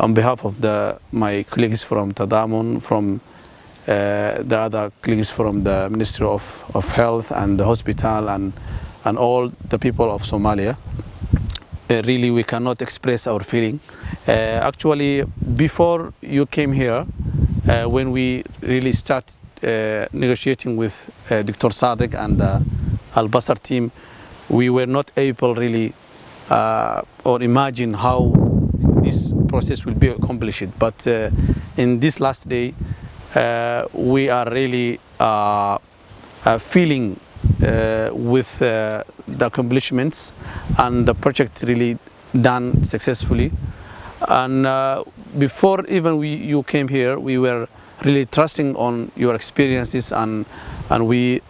on behalf of my colleagues from Tadamun, from the other colleagues from the Ministry of Health and the hospital and all the people of Somalia. Really, we cannot express our feeling. Actually, before you came here, when we really start negotiating with Dr. Sadiq and the Al-Basar team, we were not able really or imagine how this process will be accomplished. But in this last day, we are really feeling with the accomplishments and the project really done successfully. And before even you came here, we were really trusting on your experiences, and we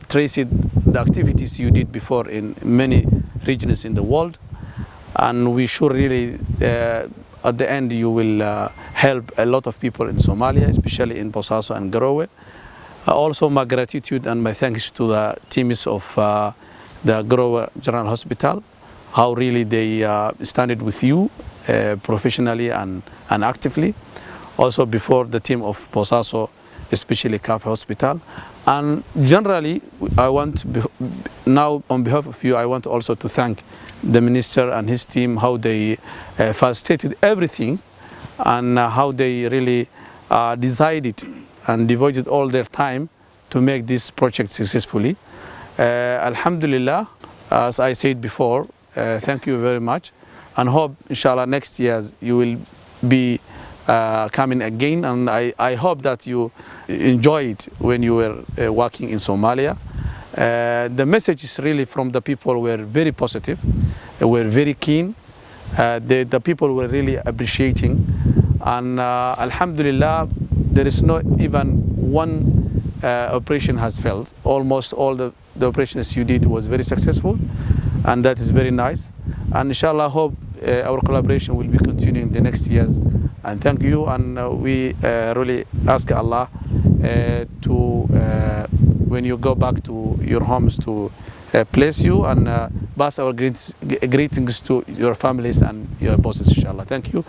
traced the activities you did before in many regions in the world. And we sure really at the end you will help a lot of people in Somalia, especially in Bosaso and Garowe. Also, my gratitude and my thanks to the teams of the Garowe General Hospital, how really they stand with you professionally and actively. Also before the team of Bosaso, especially Kaafi Hospital. And generally, I want now on behalf of you, I want also to thank the minister and his team, how they facilitated everything and how they really decided and devoted all their time to make this project successfully. Alhamdulillah, as I said before, thank you very much, and hope inshallah next year you will be coming again, and I hope that you enjoy it when you were working in Somalia. The messages really from the people were very positive, were very keen. The people were really appreciating, and Alhamdulillah, there is not even one operation has failed. Almost all the operations you did was very successful, and that is very nice. And inshallah, hope our collaboration will be continuing the next years. And thank you, and we really ask Allah to, when you go back to your homes, to bless you and pass our greetings to your families and your bosses, inshallah. Thank you.